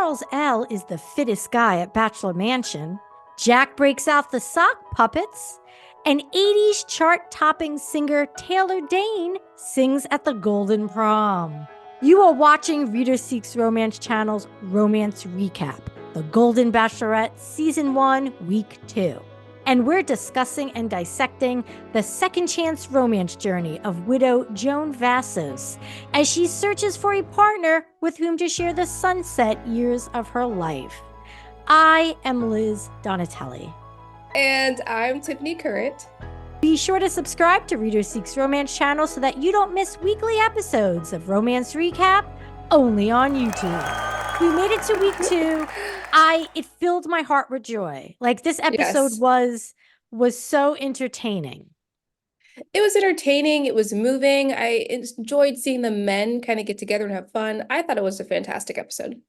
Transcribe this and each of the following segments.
Charles L. is the fittest guy at Bachelor Mansion, Jack breaks out the sock puppets, and 80s chart-topping singer Taylor Dane sings at the Golden Prom. You are watching Reader Seeks Romance Channel's Romance Recap, The Golden Bachelorette Season 1, Week 2. And we're discussing and dissecting the second chance romance journey of widow Joan Vassos as she searches for a partner with whom to share the sunset years of her life. I am Liz Donatelli. And I'm Tiffany Current. Be sure to subscribe to Reader Seeks Romance Channel so that you don't miss weekly episodes of Romance Recap only on YouTube. We made it to week 2. It filled my heart with joy. Like, this episode was so entertaining. It was entertaining. It was moving. I enjoyed seeing the men kind of get together and have fun. I thought it was a fantastic episode.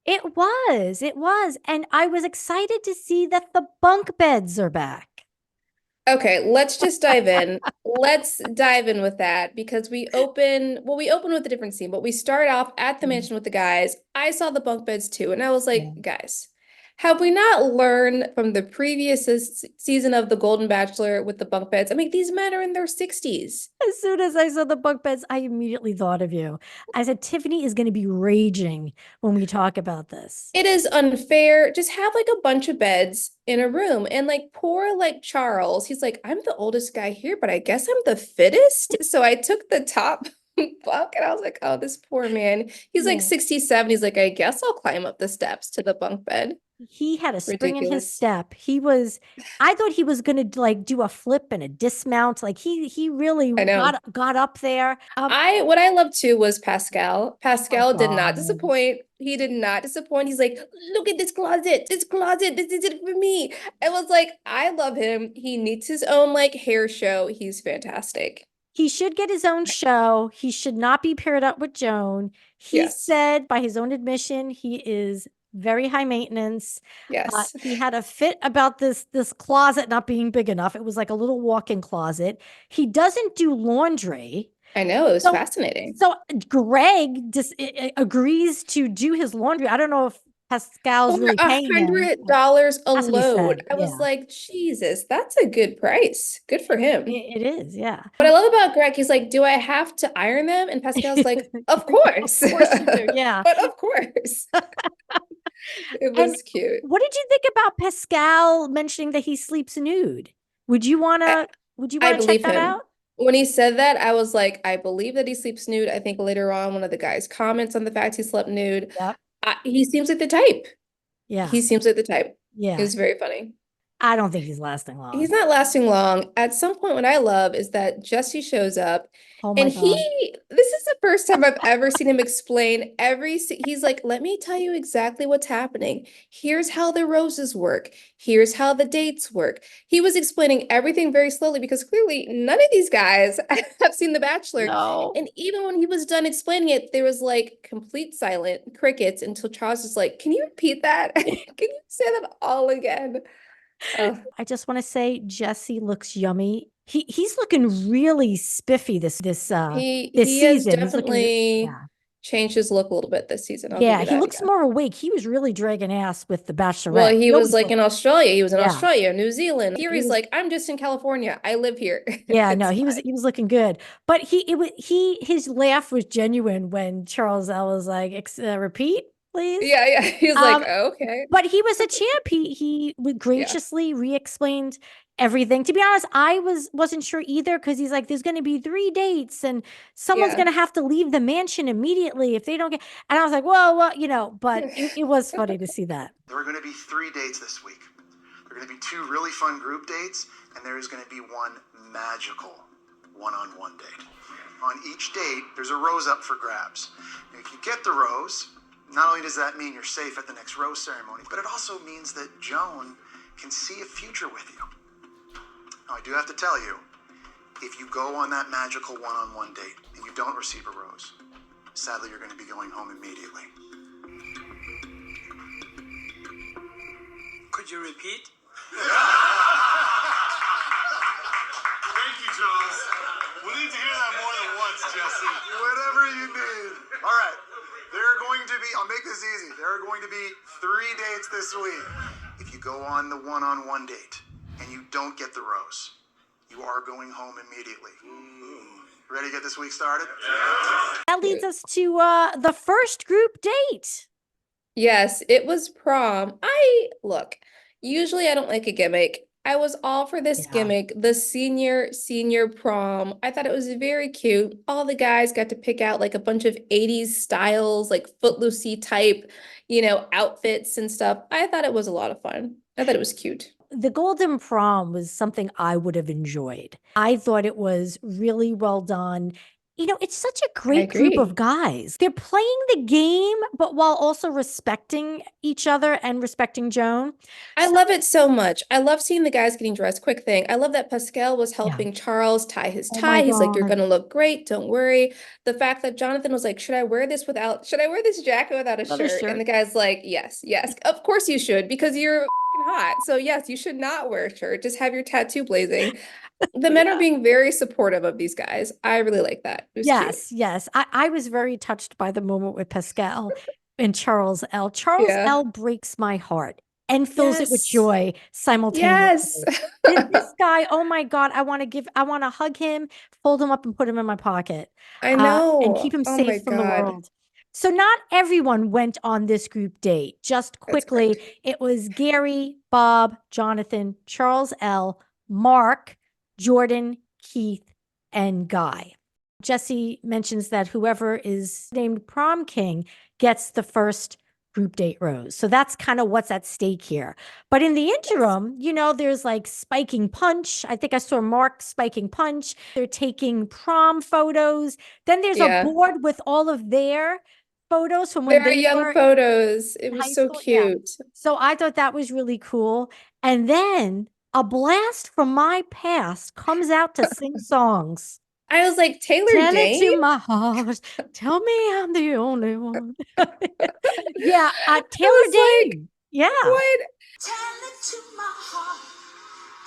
It was. And I was excited to see that the bunk beds are back. Okay, let's just dive in. Let's dive in with that because we open with a different scene, but we start off at the mansion with the guys. I saw the bunk beds too, and I was like, guys, have we not learned from the previous season of The Golden Bachelor with the bunk beds? I mean, these men are in their 60s. As soon as I saw the bunk beds, I immediately thought of you. I said, Tiffany is going to be raging when we talk about this. It is unfair. Just have like a bunch of beds in a room. And like poor like Charles, he's like, I'm the oldest guy here, but I guess I'm the fittest. So I took the top bunk and I was like, oh, this poor man. He's like 67. He's like, I guess I'll climb up the steps to the bunk bed. He had a spring in his step. I thought he was going to like do a flip and a dismount. Like he really got up there. What I loved too was Pascal. Pascal did not disappoint. He did not disappoint. He's like, look at this closet. This is it for me. I was like, I love him. He needs his own like hair show. He's fantastic. He should get his own show. He should not be paired up with Joan. He said by his own admission, he is very high maintenance. Yes. He had a fit about this closet not being big enough. It was like a little walk-in closet. He doesn't do laundry. I know, it was fascinating. So Greg just agrees to do his laundry. I don't know if Pascal's really paying him. $100 a load. I was like, Jesus, that's a good price. Good for him. It is, yeah. What I love about Greg, he's like, do I have to iron them? And Pascal's like, of course. Of course you do, yeah. But of course. It was cute. What did you think about Pascal mentioning that he sleeps nude? Would you want to check that out? When he said that, I was like, I believe that he sleeps nude. I think later on, one of the guys comments on the fact he slept nude. Yep. He seems like the type. Yeah. He seems like the type. Yeah. It was very funny. I don't think he's lasting long. He's not lasting long. At some point, what I love is that Jesse shows up. Oh my and God. This is the first time I've ever seen him explain he's like, let me tell you exactly what's happening. Here's how the roses work. Here's how the dates work. He was explaining everything very slowly because clearly none of these guys have seen The Bachelor. No. And even when he was done explaining it, there was like complete silent crickets until Charles was like, can you repeat that? Can you say that all again? I just want to say Jesse looks yummy. He's looking really spiffy this season. He has definitely changed his look a little bit this season. He looks more awake. He was really dragging ass with the Bachelorette. Well, he was like in Australia. He was in Australia, New Zealand. Here he's like, I'm just in California. I live here. Yeah, no, he was looking good. But his laugh was genuine when Charles L was like, repeat. Please. Yeah. He's like, okay. But he was a champ. He graciously re-explained everything. To be honest, I wasn't sure either because he's like, there's going to be 3 dates and someone's going to have to leave the mansion immediately if they don't get. And I was like, well, but it was funny to see that. There are going to be 3 dates this week. There are going to be 2 really fun group dates, and there is going to be 1 magical one-on-one date. On each date, there's a rose up for grabs. If you get the rose, not only does that mean you're safe at the next rose ceremony, but it also means that Joan can see a future with you. Now, I do have to tell you, if you go on that magical one-on-one date and you don't receive a rose, sadly, you're going to be going home immediately. Could you repeat? Thank you, Charles. We need to hear that more than once, Jesse. Whatever you need. All right. There are going to be, I'll make this easy. There are going to be 3 dates this week. If you go on the one-on-one date and you don't get the rose, you are going home immediately. Ready to get this week started? That leads us to the first group date. Yes, it was prom. Look, usually I don't like a gimmick. I was all for this Yeah. gimmick, the senior prom. I thought it was very cute. All the guys got to pick out like a bunch of 80s styles, like footloosey type, outfits and stuff. I thought it was a lot of fun. I thought it was cute. The Golden Prom was something I would have enjoyed. I thought it was really well done. It's such a great group of agree. guys. They're playing the game, but while also respecting each other and respecting Joan. I So- love it so much. I love seeing the guys getting dressed. Quick thing. I love that Pascal was Yeah. helping Charles tie his Oh tie. my He's like, you're God. gonna look great. Don't worry. The fact that Jonathan was like, should I wear this jacket without a Without a shirt? shirt. And the guy's like, yes, of course you should, because you're f***ing hot. So yes, you should not wear a shirt. Just have your tattoo blazing. The men Yeah. are being very supportive of these guys. I really like that. It was cute. Yes. I was very touched by the moment with Pascal and Charles L. Charles Yeah. L. breaks my heart and fills it with Yes. joy Yes. simultaneously. This guy, oh my God, I want to hug him, fold him up and put him in my pocket. I And know. keep him Oh my safe from the God. world. So not everyone went on this group date. Just That's quickly, correct. it was Gary, Bob, Jonathan, Charles L., Mark, Jordan, Keith, and Guy. Jesse mentions that whoever is named prom king gets the first group date rose. So that's kind of what's at stake here. But in the interim, there's like spiking punch. I think I saw Mark spiking punch. They're taking prom photos. Then there's a Yeah. board with all of their photos from when There are they young were photos. It in was high so school. Yeah. cute. So I thought that was really cool. And then a blast from my past comes out to sing songs. I was like, Taylor Tell it Dane? to my heart. Tell me I'm the only one. Yeah, Taylor was like, Dane. Yeah. What? Tell it to my heart.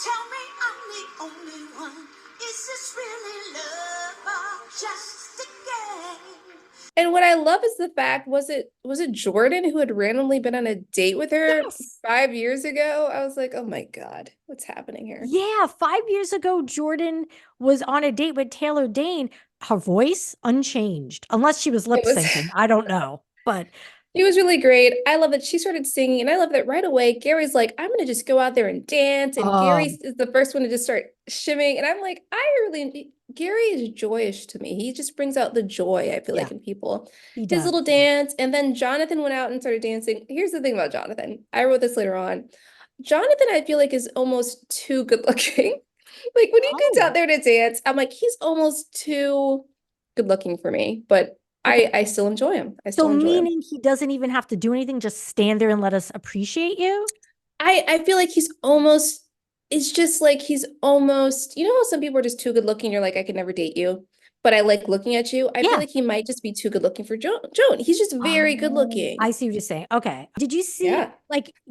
Tell me I'm the only one. Is this really love or just a game? And what I love is the fact, was it Jordan who had randomly been on a date with her Yes. 5 years ago? I was like, oh my God, what's happening here? Yeah, 5 years ago, Jordan was on a date with Taylor Dane. Her voice unchanged, unless she was lip was- syncing. I don't know, but It was really great. I love that she started singing, and I love that right away Gary's like, I'm gonna just go out there and dance. And Gary is the first one to just start shimming. And I'm like, Gary is joyous to me. He just brings out the joy, I feel Yeah. like, in people. he His does. little dance, and then Jonathan went out and started dancing. Here's the thing about Jonathan. I wrote this later on. Jonathan, I feel like, is almost too good looking. Like when he gets Oh. out there to dance, I'm like, he's almost too good looking for me. But Okay. I still enjoy him. I So still enjoy him. meaning he doesn't even have to do anything, just stand there and let us appreciate you? I feel like it's just like he's almost, how some people are just too good looking. You're like, I could never date you, but I like looking at you. I Yeah. feel like he might just be too good looking for Joan. He's just very good looking. I see what you're saying. Okay. Did you see, Yeah.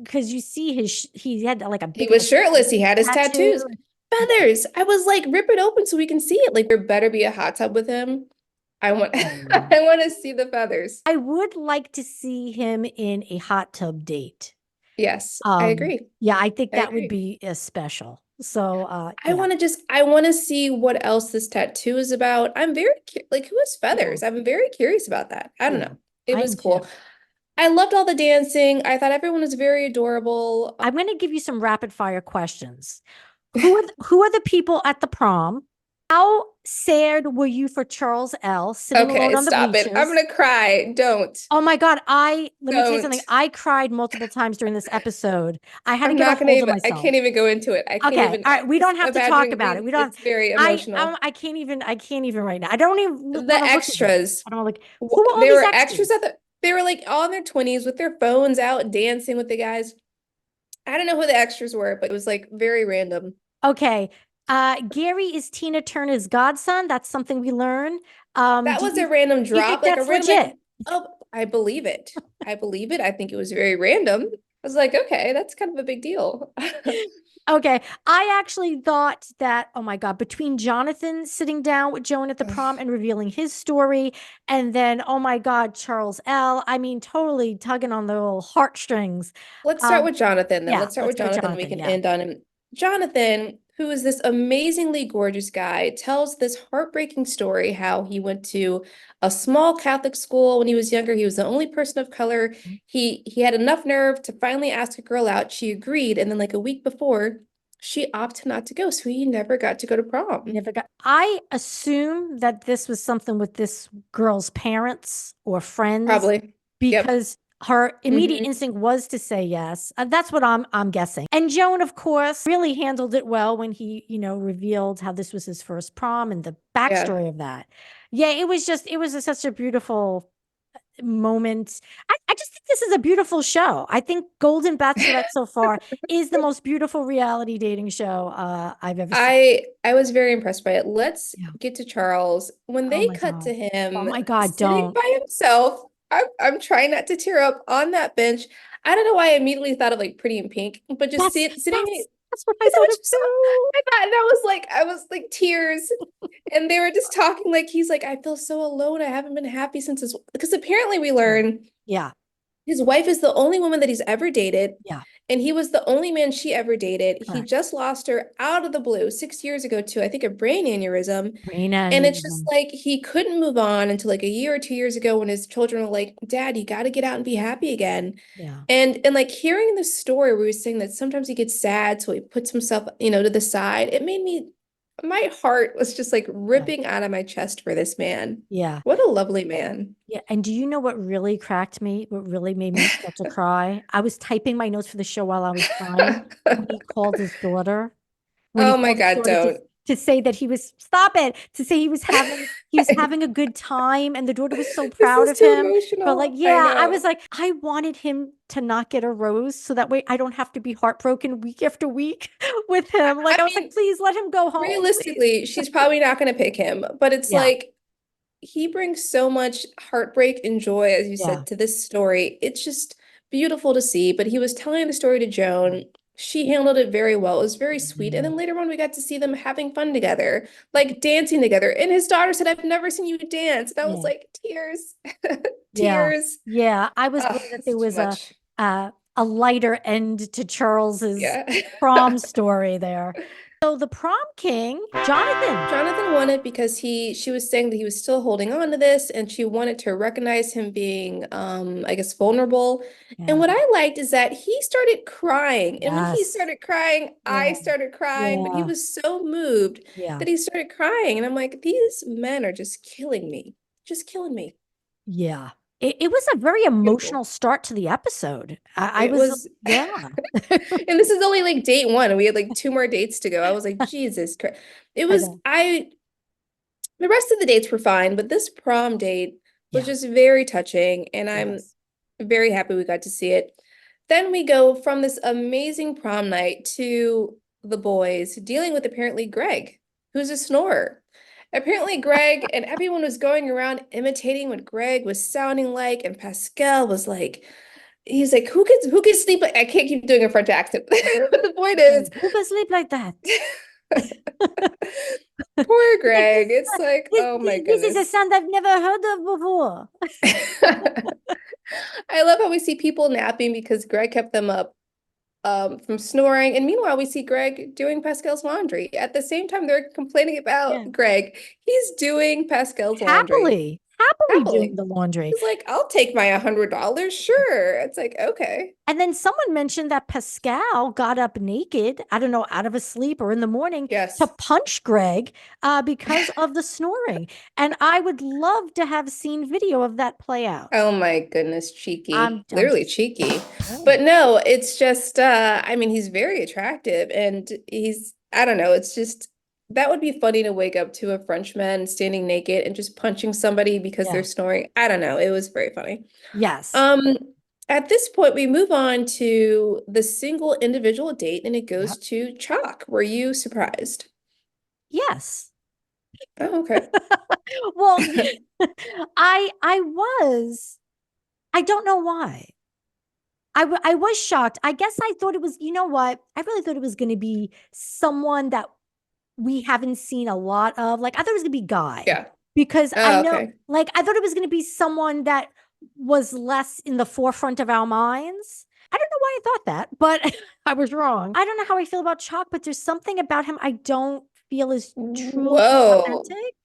because you see he had like a He big was old shirtless. He had his tattoo. tattoos. Feathers. I was like, rip it open so we can see it. Like, there better be a hot tub with him. I want I want to see the feathers. I would like to see him in a hot tub date. Yes, I agree. Yeah, I think I that would agree. be special. So I yeah. want to see what else this tattoo is about. I'm very like, who has feathers? I'm very curious about that. I don't Yeah, know. It I was am too. cool. I loved all the dancing. I thought everyone was very adorable. I'm going to give you some rapid fire questions. Who are the people at the prom? How sad were you for Charles L. sitting alone Okay, on the stop bleachers? it. I'm gonna cry. Don't. Oh my God. Let me tell you something. Don't. I cried multiple times during this episode. I had to I'm get a not gonna hold of even, I myself. can't even go into it. I can't Okay. even All right. We don't have to talk imagining about it. me, We don't. it's very emotional. I can't even right now. I don't even want to The look at it. extras. I don't want to look. Who were all There these were extras? extras they were like all in their 20s with their phones out dancing with the guys. I don't know who the extras were, but it was like very random. Okay. Gary is Tina Turner's godson. That's something we learn. That do was you- a random you think drop, like a that's random, legit? oh, I believe it. I believe it. I think it was very random. I was like, okay, that's kind of a big deal. Okay. I actually thought that, oh my God, between Jonathan sitting down with Joan at the prom and revealing his story, and then, oh my God, Charles L. I mean, totally tugging on the little heartstrings. Let's start with Jonathan then. Yeah, Let's start let's with go with Jonathan. We Jonathan. can Yeah. end on him. Jonathan, who is this amazingly gorgeous guy, tells this heartbreaking story how he went to a small Catholic school when he was younger. He was the only person of color. He had enough nerve to finally ask a girl out. She agreed, and then like a week before, she opted not to go, so he never got to go to prom. Never got. I assume that this was something with this girl's parents or friends Probably. Yep. because her immediate Mhm. instinct was to say yes. That's what I'm guessing. And Joan, of course, really handled it well when he, revealed how this was his first prom and the Yeah. backstory of that. Yeah, it was such a beautiful moment. I just think this is a beautiful show. I think Golden Bachelorette so far is the most beautiful reality dating show I've ever seen. I was very impressed by it. Let's Yeah. get to Charles. When Oh they my cut to God. Oh him my God, sitting don't. by himself, I'm trying not to tear up on that bench. I don't know why I immediately thought of like Pretty in Pink, but just That's sitting. that's what I Is that thought what of you saw? too. I thought I was like tears, and they were just talking like he's like, I feel so alone. I haven't been happy since his because apparently we learn Yeah. his wife is the only woman that he's ever dated, Yeah. and he was the only man she ever dated. He Correct. just lost her out of the blue 6 years ago to, I think, a brain aneurysm. Brain And it's just aneurysm. like he couldn't move on until like a year or 2 years ago when his children were like, Dad, you got to get out and be happy again. Yeah. And like hearing the story where he was saying that sometimes he gets sad, so he puts himself, to the side, it made my heart was just like Yeah. ripping out of my chest for this man. Yeah. What a lovely man. Yeah. And do you know what really cracked me? What really made me start to cry? I was typing my notes for the show while I was crying when he called his daughter. When he Oh my called his God, daughter don't. to say that to say he was having a good time, and the daughter was so This proud is of too him. But like, emotional. I yeah, I was know. like, I wanted him to not get a rose so that way I don't have to be heartbroken week after week with him. Like, I I was like, mean, please let him go home, please. realistically, she's probably not going to pick him, but it's Yeah, like he brings so much heartbreak and joy, as you yeah, said, to this story. It's just beautiful to see. But he was telling the story to yeah, Joan. She handled it very well. It was very sweet. And yeah, then later on, we got to see them having fun together, like dancing together. And his daughter said, I've never seen you dance. And I was yeah, like, tears, yeah, tears. yeah. I was Oh, glad that there it's too was much. a lighter end to Charles's Yeah. prom story there. So the prom king, Jonathan. Jonathan won it because she was saying that he was still holding on to this and she wanted to recognize him being I guess vulnerable. And Yeah. what I liked is that he started crying. And when he Yes. started crying, I Yeah. started crying, but he Yeah. was so moved Yeah. that he started crying. And I'm like, these men are just killing me. Just killing me. Yeah. It was a very Beautiful. emotional start to the episode. I It was, was yeah. and this is only like date one, and we had like two more dates to go. I was like, Jesus Christ. It I was know. the rest of the dates were fine, but this prom date was Yeah. just very touching, and I'm Yes. very happy we got to see it. Then we go from this amazing prom night to the boys dealing with apparently Greg, who's a snorer. Apparently, Greg and everyone was going around imitating what Greg was sounding like, and Pascal was like, he's like, who can sleep like I can't keep doing a French accent. But the point is, Who can sleep like that? poor Greg. It's like, This, oh my this is a goodness. sound I've never heard of before. I love how we see people napping because Greg kept them up from snoring. And meanwhile, we see Greg doing Pascal's laundry. At the same time, they're complaining Yeah. about Greg. He's doing Pascal's laundry Happily doing happily. the laundry. He's like, I'll take my $100. Sure. It's like, okay. And then someone mentioned that Pascal got up naked, I don't know, out of his sleep or in the morning to Yes. punch Greg because of the snoring. And I would love to have seen video of that play out. Oh my goodness, cheeky. I'm Literally just, cheeky. oh, But no, it's just I mean, he's very attractive and he's I don't know, it's just that would be funny to wake up to a Frenchman standing naked and just punching somebody because yeah. they're snoring. I don't know. It was very funny. Yes. At this point, we move on to the single individual date and it goes Yep. to Chock. Were you surprised? Yes. Oh, okay. Well, I was. I don't know why. I was shocked. I guess I thought it was, you know what? I really thought it was going to be someone that we haven't seen a lot of. Like, I thought it was going to be Guy. Yeah. Because I Oh, know, okay. like, I thought it was going to be someone that was less in the forefront of our minds. I don't know why I thought that, but I was wrong. I don't know how I feel about Chock, but there's something about him I don't feel is truly Whoa. authentic.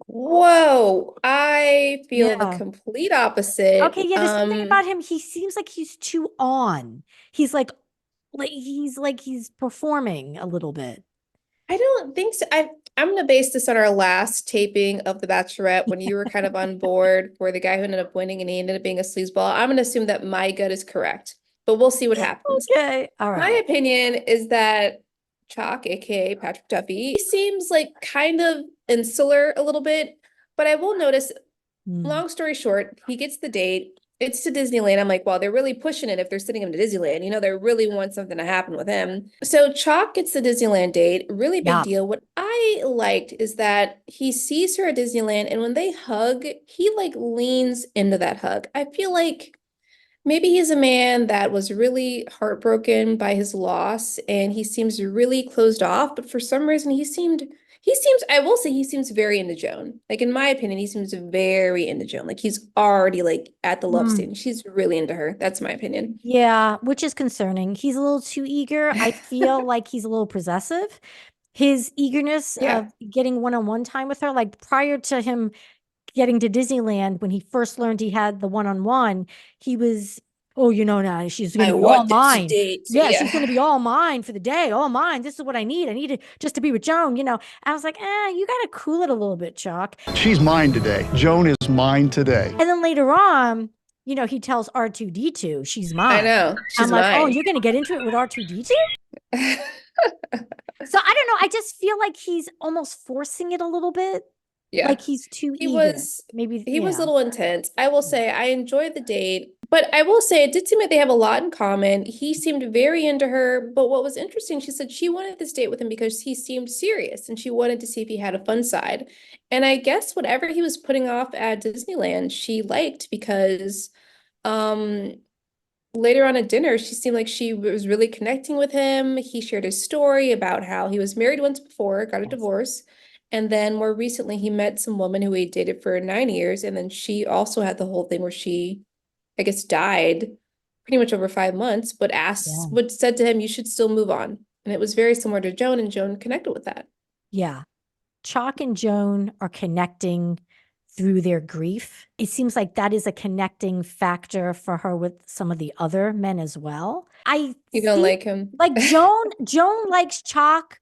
Whoa. I feel the Yeah. complete opposite. Okay, yeah, there's something about him. He seems like he's too on. He's like he's performing a little bit. I don't think so. I'm gonna base this on our last taping of The Bachelorette when you were kind of on board for the guy who ended up winning and he ended up being a sleazeball. I'm gonna assume that my gut is correct, but we'll see what happens. Okay, all My right. opinion is that Chock, aka Patrick Duffy, he seems like kind of insular a little bit, but I will notice, long story short, he gets the date. It's to Disneyland. I'm like, well, they're really pushing it if they're sending him to Disneyland. You know, they really want something to happen with him. So Chalk gets the Disneyland date. Really big Yeah. deal. What I liked is that he sees her at Disneyland, and when they hug, he like leans into that hug. I feel like maybe he's a man that was really heartbroken by his loss, and he seems really closed off, but for some reason I will say he seems very into Joan. Like in my opinion, he seems very into Joan. Like he's already like at the love stage. She's really into her. That's my opinion. Yeah, which is concerning. He's a little too eager. I feel like he's a little possessive. His eagerness Yeah. of getting one-on-one time with her, like prior to him getting to Disneyland, when he first learned he had the one-on-one, he was, oh, now she's going I to be all want this mine. date. Yeah, she's going to be Yeah. all mine for the day, all mine. This is what I need. I need it just to be with Joan. I was like, you got to cool it a little bit, Chuck. She's mine today. Joan is mine today. And then later on, he tells R2D2, she's I mine. know. She's I'm like, oh, mine. you're going to get into it with R2D2? So I don't know. I just feel like he's almost forcing it a little bit. Yeah. Like he's too He eager. was Maybe he was a little intense. I will say I enjoyed the date, but I will say it did seem like they have a lot in common. He seemed very into her, but what was interesting, she said she wanted this date with him because he seemed serious and she wanted to see if he had a fun side. And I guess whatever he was putting off at Disneyland, she liked because later on at dinner, she seemed like she was really connecting with him. He shared his story about how he was married once before, got a divorce. And then more recently, he met some woman who he dated for 9 years. And then she also had the whole thing where she, I guess, died pretty much over 5 months, but said to him, you should still move on. And it was very similar to Joan, and Joan connected with that. Yeah. Chock and Joan are connecting through their grief. It seems like that is a connecting factor for her with some of the other men as well. You don't like him? Like Joan likes Chock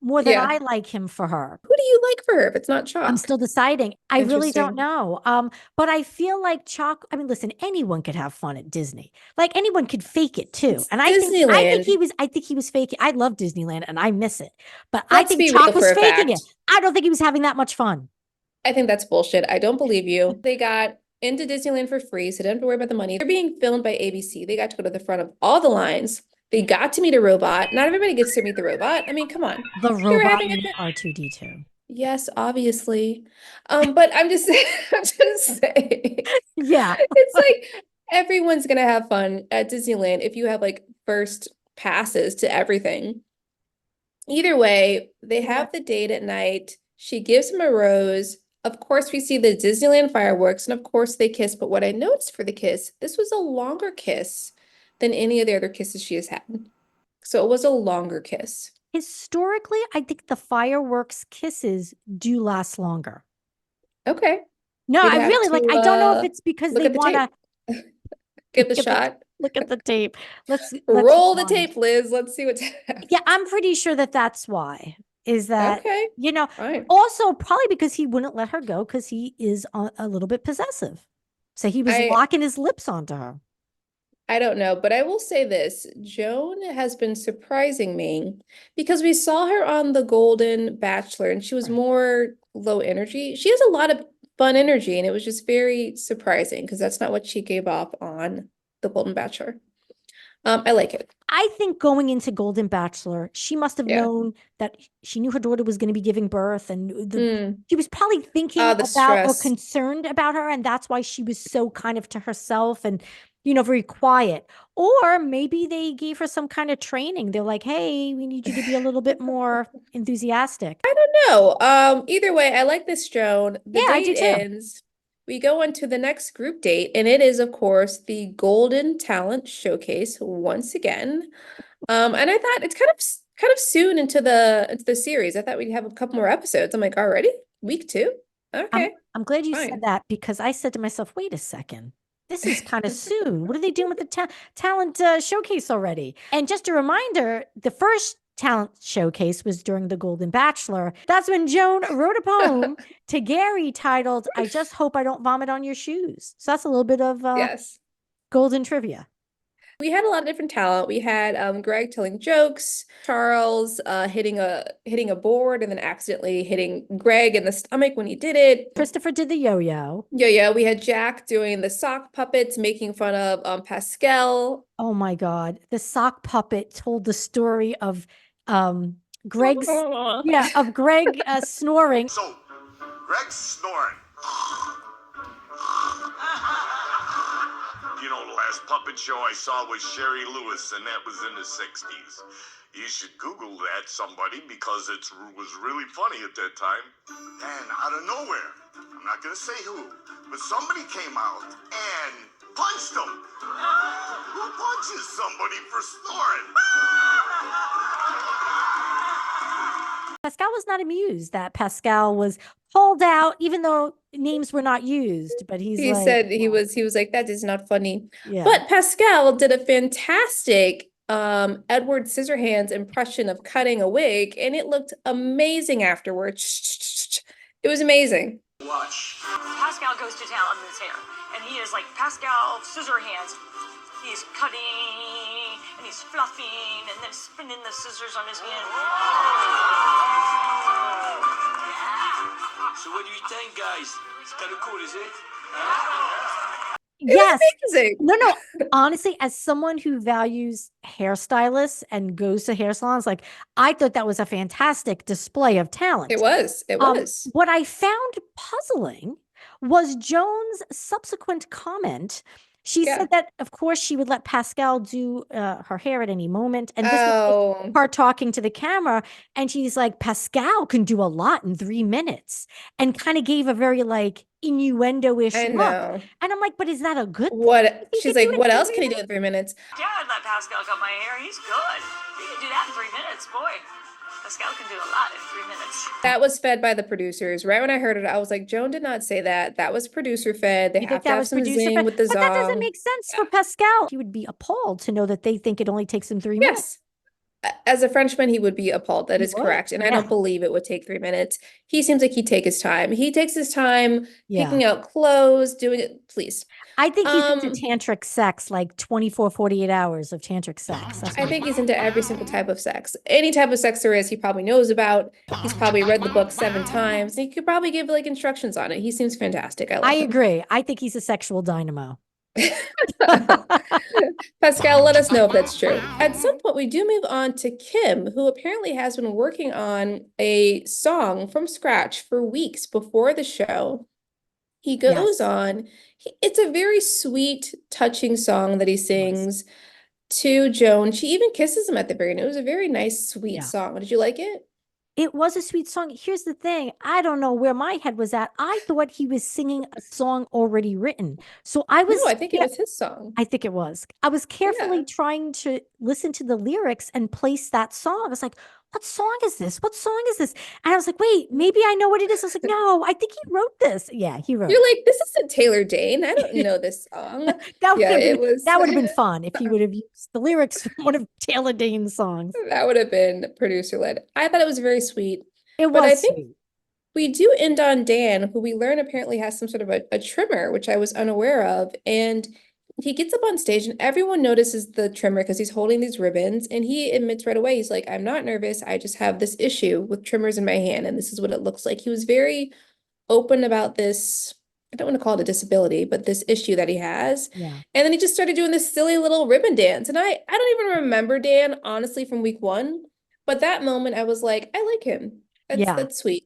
more than Yeah. I like him for her. Who do you like for her if it's not Chock? I'm still deciding. I really don't Interesting. know. But I feel like Chock, I mean, listen, anyone could have fun at Disney. Like anyone could fake it too. It's And I think Disneyland. he was faking. I love Disneyland and I miss it. But I Let's think be Chock real was for a faking fact. it. I don't think he was having that much fun. I think that's bullshit. I don't believe you. They got into Disneyland for free, so they didn't have to worry about the money. They're being filmed by ABC. They got to go to the front of all the lines. They got to meet a robot. Not everybody gets to meet the robot. I mean, come on. The They were robot having a named R2D2. Yes, obviously. But I'm just saying. Yeah. It's like everyone's gonna have fun at Disneyland if you have like first passes to everything. Either way, they have the date at night. She gives him a rose. Of course, we see the Disneyland fireworks, and of course they kiss. But what I noticed for the kiss, this was a longer kiss than any of the other kisses she has had. So it was a longer kiss. Historically, I think the fireworks kisses do last longer. Okay. No, We'd I have really like, to, I don't know if it's because look they at the want to Give the shot. look at the tape. Let's Roll the rewind. tape, Liz. Let's see what's Yeah, I'm pretty sure that that's why. Is that, okay. Fine. also probably because he wouldn't let her go because he is a little bit possessive. So he was locking his lips onto her. I don't know, but I will say this. Joan has been surprising me because we saw her on the Golden Bachelor and she was more low energy. She has a lot of fun energy and it was just very surprising because that's not what she gave off on the Golden Bachelor. I like it. I think going into Golden Bachelor, she must have Yeah. known that she knew her daughter was going to be giving birth, and Mm. she was probably thinking The about or stress. concerned about her, and that's why she was so kind of to herself and, very quiet. Or maybe they gave her some kind of training. They're like, hey, we need you to be a little bit more enthusiastic. No, either way, I like this, Joan. The Yeah, I do date too. ends. We go on to the next group date, and it is, of course, the Golden Talent Showcase once again. And I thought it's kind of soon into the series. I thought we'd have a couple more episodes. I'm like, already? Week 2? Okay, I'm glad you fine. said that, because I said to myself, wait a second. This is kind of soon. What are they doing with the talent showcase already? And just a reminder, the first talent showcase was during the Golden Bachelor. That's when Joan wrote a poem to Gary titled, I just hope I don't vomit on your shoes. So that's a little bit of Yes. Golden trivia. We had a lot of different talent. We had Greg telling jokes, Charles hitting a board and then accidentally hitting Greg in the stomach when he did it. Christopher did the yo-yo. Yeah. We had Jack doing the sock puppets, making fun of Pascal. Oh my God. The sock puppet told the story of Greg's of Greg snoring. So, Greg's snoring. You know, the last puppet show I saw was Sherry Lewis, and that was in the 60s. You should Google that, somebody, because it was really funny at that time. And out of nowhere, I'm not going to say who, but somebody came out and punched him. Who punches somebody for snoring? Pascal was not amused that Pascal was called out, even though names were not used. But he said he was like, that is not funny. Yeah. But Pascal did a fantastic Edward Scissorhands impression of cutting a wig, and it looked amazing afterwards. It was amazing. Watch. Pascal goes to town on his hair, and he is like Pascal Scissorhands. He's cutting, and he's fluffing, and then spinning the scissors on his hand. So what do you think, guys? It's kind of cool, is it? Yes. Amazing. No. Honestly, as someone who values hairstylists and goes to hair salons, like, I thought that was a fantastic display of talent. It was. What I found puzzling was Joan's subsequent comment. She said that, of course, she would let Pascal do her hair at any moment. And this was her talking to the camera. And she's like, Pascal can do a lot in 3 minutes. And kind of gave a very, like, innuendo-ish I look. know. And I'm like, but is that a good thing? What? She's like, what else can can he do in 3 minutes? Yeah, I'd let Pascal cut my hair. He's good. He can do that in 3 minutes, boy. Pascal can do a lot in 3 minutes. That was fed by the producers. Right when I heard it, I was like, Joan did not say that. That was producer fed. They have to have some zing with the But that doesn't zong. make sense for Pascal. He would be appalled to know that they think it only takes him 3 minutes. Yes. As a Frenchman, he would be appalled. That He is would, correct. And I yeah. don't believe it would take 3 minutes. He seems like he'd take his time. He takes his time Yeah. picking out clothes, doing it. Please. I think he's into tantric sex, like 24, 48 hours of tantric sex. That's I what think he's into every single type of sex. Any type of sex there is, he probably knows about. He's probably read the book 7 times. He could probably give like instructions on it. He seems fantastic. I I like him. agree. I think he's a sexual dynamo. Pascal, let us know if that's true. At some point, we do move on to Kim, who apparently has been working on a song from scratch for weeks before the show. He goes on. It's a very sweet, touching song that he sings to Joan. She even kisses him at the very end. It was a very nice, sweet song. Did you like it? It was a sweet song. Here's the thing. I don't know where my head was at. I thought he was singing a song already written. So I was. No, I think it was his song. I think it was. I was carefully trying to listen to the lyrics and place that song. I was like, what song is this? What song is this? And I was like, wait, maybe I know what it is. I was like, no, I think he wrote this. Yeah, he wrote it. You're like, this isn't Taylor Dane. I don't know this song. That would Yeah, have been fun if he would have used the lyrics from one of Taylor Dane's songs. That would have been producer led. I thought it was very sweet. It But I was think sweet. we do end on Dan, who we learn apparently has some sort of a trimmer, which I was unaware of. And he gets up on stage and everyone notices the trimmer because he's holding these ribbons. And he admits right away, he's like, I'm not nervous. I just have this issue with trimmers in my hand. And this is what it looks like. He was very open about this I don't want to call it a disability, but this issue that he has. Yeah. And then he just started doing this silly little ribbon dance. And I don't even remember Dan, honestly, from week 1. But that moment I was like, I like him. Yeah. That's sweet.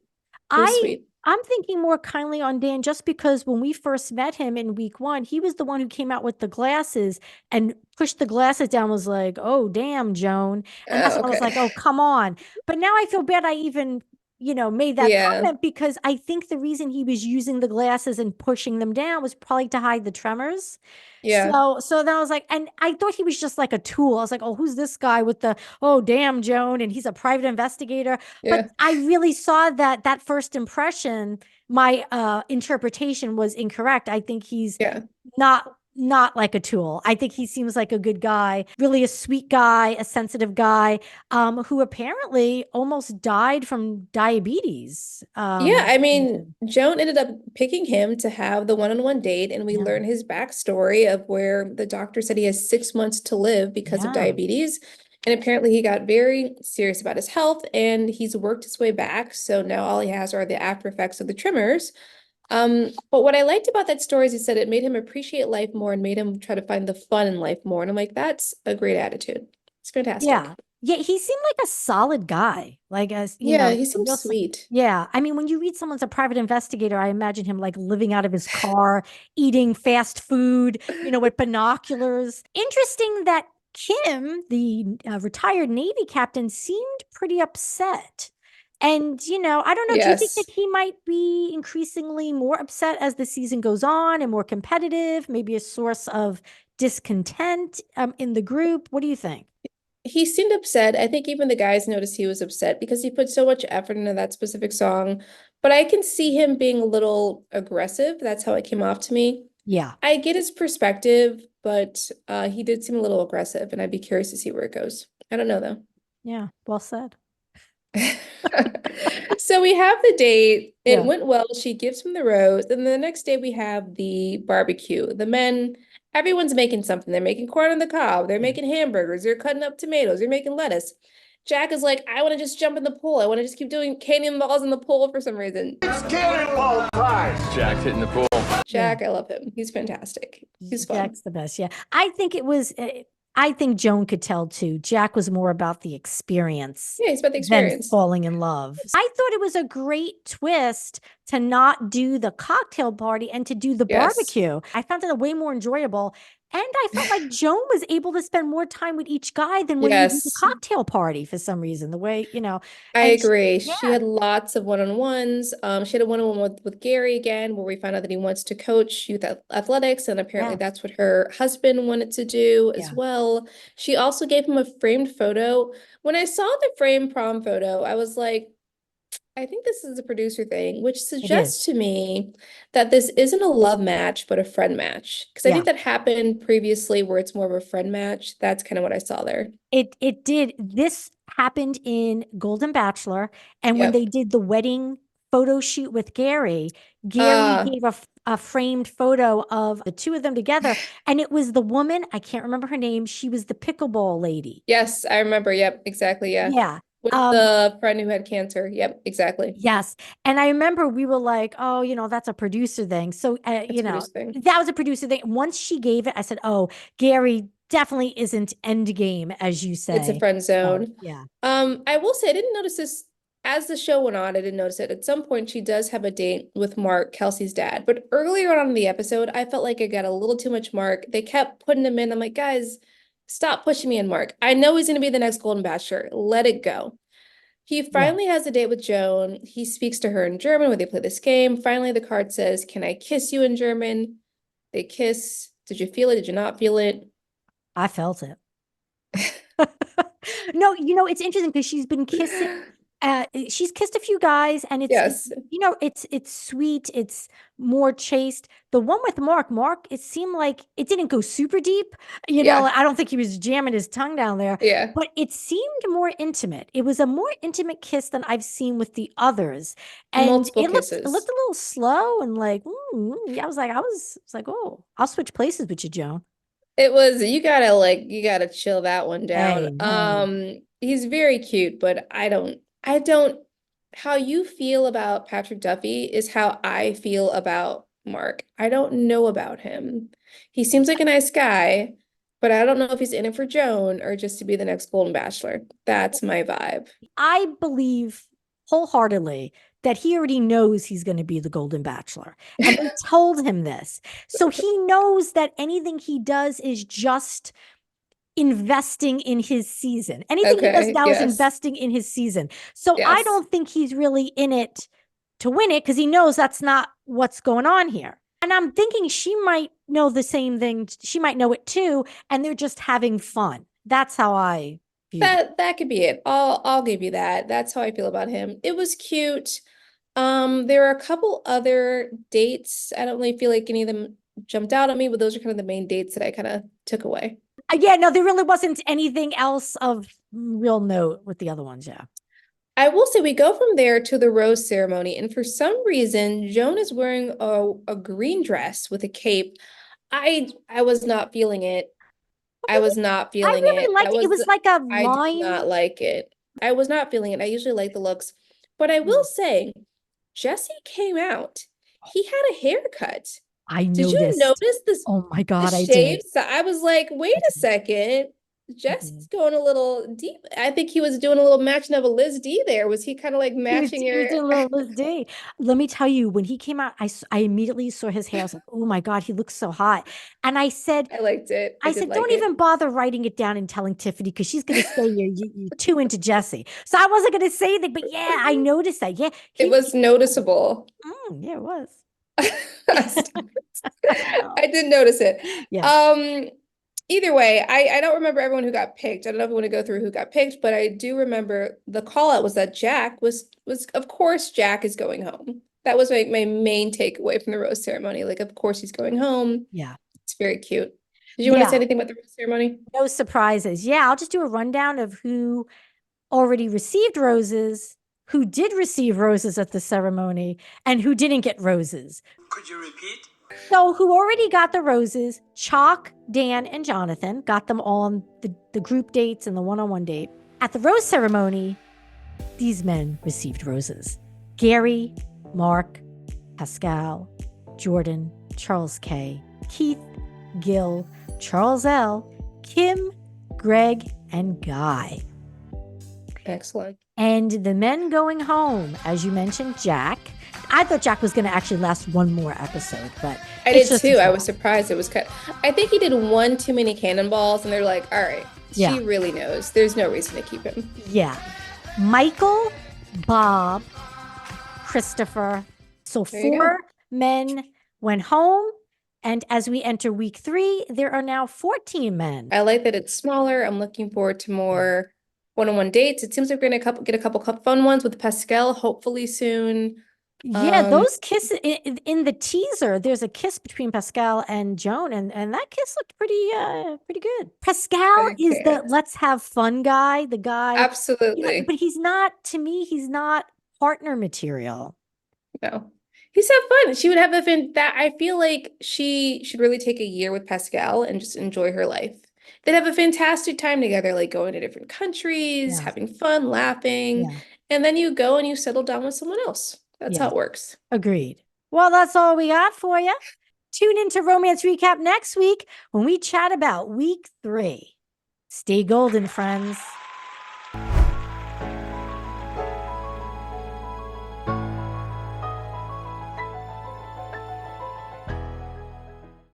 It was I sweet. I'm thinking more kindly on Dan just because when we first met him in week 1, he was the one who came out with the glasses and pushed the glasses down, was like, "Oh, damn, Joan." And that's Oh, when I was okay. like, "Oh, come on." But now I feel bad I even, made that Yeah. comment because I think the reason he was using the glasses and pushing them down was probably to hide the tremors. Yeah. So then I was like, and I thought he was just like a tool. I was like, oh, who's this guy with the, oh, damn, Joan, and he's a private investigator. Yeah. But I really saw that first impression, my interpretation was incorrect. I think he's Yeah. not like a tool. I think he seems like a good guy, really a sweet guy, a sensitive guy, who apparently almost died from diabetes. Yeah, I mean, Joan ended up picking him to have the one-on-one date, and we Yeah. learn his backstory of where the doctor said he has 6 months to live because of Yeah. diabetes. And apparently he got very serious about his health and he's worked his way back. So now all he has are the after effects of the tremors. But what I liked about that story is he said it made him appreciate life more and made him try to find the fun in life more. And I'm like, that's a great attitude. It's fantastic. Yeah. Yeah, he seemed like a solid guy. Like Yeah, he a seems real sweet. Yeah. I mean, when you read someone's a private investigator, I imagine him like living out of his car, eating fast food, with binoculars. Interesting that Kim, the retired Navy captain, seemed pretty upset. And, I don't know, do you think that Yes. he might be increasingly more upset as the season goes on and more competitive, maybe a source of discontent in the group? What do you think? He seemed upset. I think even the guys noticed he was upset because he put so much effort into that specific song. But I can see him being a little aggressive. That's how it came off to me. Yeah. I get his perspective, but he did seem a little aggressive, and I'd be curious to see where it goes. I don't know though. Yeah. Well said. So we have the date. It Yeah. went well. She gives him the rose. And the next day we have the barbecue. The men, everyone's making something. They're making corn on the cob. They're making hamburgers. They're cutting up tomatoes. They're making lettuce. Jack is like, I want to just jump in the pool. I want to just keep doing cannonballs in the pool for some reason. It's cannonball time. Jack's hitting the pool. Jack, I love him. He's fantastic. He's fun. Jack's the best. Yeah. I think Joan could tell too. Jack was more about the experience Yeah, he's about the than experience. falling in love. I thought it was a great twist to not do the cocktail party and to do the Yes. barbecue. I found it way more enjoyable. And I felt like Joan was able to spend more time with each guy than when you do the Yes. cocktail party for some reason. The way, I and she- agree. She yeah. had lots of one-on-ones. She had a one-on-one with Gary again, where we found out that he wants to coach youth athletics, and apparently Yeah. that's what her husband wanted to do as Yeah. well. She also gave him a framed photo. When I saw the framed prom photo, I was like, I think this is a producer thing, which suggests to me that this isn't a love match, but a friend match. Because I think that happened previously where it's more of a friend match. That's kind of what I saw there. It did. This happened in Golden Bachelor, and when Yep. they did the wedding photo shoot with Gary Ah. gave a framed photo of the two of them together, and it was the woman, I can't remember her name. She was the pickleball lady. Yes, I remember. Yep, exactly. Yeah. Yeah. With the friend who had cancer. Yep, exactly. Yes. And I remember we were like, oh, that's a producer thing. So, That's a producer thing. that was a producer thing. Once she gave it, I said, oh, Gary definitely isn't end game, as you say. It's a friend zone. Yeah. I will say I didn't notice this as the show went on. I didn't notice it. At some point, she does have a date with Mark, Kelsey's dad. But earlier on in the episode, I felt like I got a little too much Mark. They kept putting him in. I'm like, guys, stop pushing me in Mark. I know he's going to be the next Golden Bachelor. Let it go. He finally has a date with Joan. He speaks to her in German when they play this game. Finally, the card says, can I kiss you in German? They kiss. Did you feel it? Did you not feel it? I felt it. No, it's interesting because she's been kissing. She's kissed a few guys, and Yes. it's sweet. It's more chaste. The one with Mark, it seemed like it didn't go super deep. Yeah. I don't think he was jamming his tongue down there. Yeah. But it seemed more intimate. It was a more intimate kiss than I've seen with the others, and Multiple it looked kisses. a little slow and like, yeah. I was like, oh, I'll switch places with you, Joan. It was, you gotta chill that one down. Hey. He's very cute, but I don't, how you feel about Patrick Duffy is how I feel about Mark. I don't know about him. He seems like a nice guy, but I don't know if he's in it for Joan or just to be the next Golden Bachelor. That's my vibe. I believe wholeheartedly that he already knows he's going to be the Golden Bachelor. And they told him this. So he knows that anything he does is just investing in his season. Anything he does Okay, now is yes. investing in his season. So I Yes. don't think he's really in it to win it because he knows that's not what's going on here. And I'm thinking she might know the same thing. She might know it too. And they're just having fun. That's how I view it. That could be it. I'll give you that. That's how I feel about him. It was cute. There are a couple other dates. I don't really feel like any of them jumped out at me, but those are kind of the main dates that I kind of took away. Yeah, no, there really wasn't anything else of real note with the other ones. Yeah. I will say we go from there to the rose ceremony, and for some reason, Joan is wearing a green dress with a cape. I was not feeling it. I was not I feeling really it. liked That it. It was like a I did lime. not like it. I was not feeling it. I usually like the looks, but I will say, Jesse came out. He had a haircut. I Did you noticed. notice this? Oh my The God, I did. shapes? I was like, wait a second. did. Jesse's going a little deep. I think he was doing a little matching of a Liz D there. Was he kind of like He was, matching he was your? doing a little Liz D. Let me tell you, when he came out, I immediately saw his hair. I was like, oh my God, he looks so hot. And I said, I liked it. I did like don't it. even bother writing it down and telling Tiffany because she's going to say you're too into Jesse. So I wasn't going to say anything, but yeah, I noticed that. Yeah. It was noticeable. Yeah, it was. I did notice it. Yeah. Either way, I don't remember everyone who got picked. I don't know if we want to go through who got picked, but I do remember the call out was that Jack was of course Jack is going home. That was my main takeaway from the rose ceremony. Like, of course he's going home. Yeah. It's very cute. Did you want to say Yeah. anything about the rose ceremony? No surprises. Yeah, I'll just do a rundown of who already received roses, who did receive roses at the ceremony, and who didn't get roses. Could you repeat? So who already got the roses, Chock, Dan, and Jonathan, got them all on the group dates and the one-on-one date. At the rose ceremony, these men received roses. Gary, Mark, Pascal, Jordan, Charles K, Keith, Gil, Charles L, Kim, Greg, and Guy. Excellent. And the men going home, as you mentioned, Jack. I thought Jack was going to actually last one more episode, but I it's did just too. a I show. was surprised it was cut. I think he did one too many cannonballs, and they're like, all right, Yeah. she really knows. There's no reason to keep him. Yeah. Michael, Bob, Christopher. So There you go. 4 men went home. And as we enter week 3, there are now 14 men. I like that it's smaller. I'm looking forward to more one-on-one dates. It seems like we're gonna get a couple fun ones with Pascal, hopefully soon. Yeah, those kisses in the teaser, there's a kiss between Pascal and Joan, and that kiss looked pretty good. Pascal is the let's have fun guy, the guy. Absolutely. But he's not, to me, he's not partner material. No. He's have fun. She would have that I feel like she should really take a year with Pascal and just enjoy her life. They'd have a fantastic time together, like going to different countries, Yeah. having fun, laughing, Yeah. and then you go and you settle down with someone else. That's how Yeah. it works. Agreed. Well, that's all we got for you. Tune into Romance Recap next week when we chat about week 3. Stay golden, friends.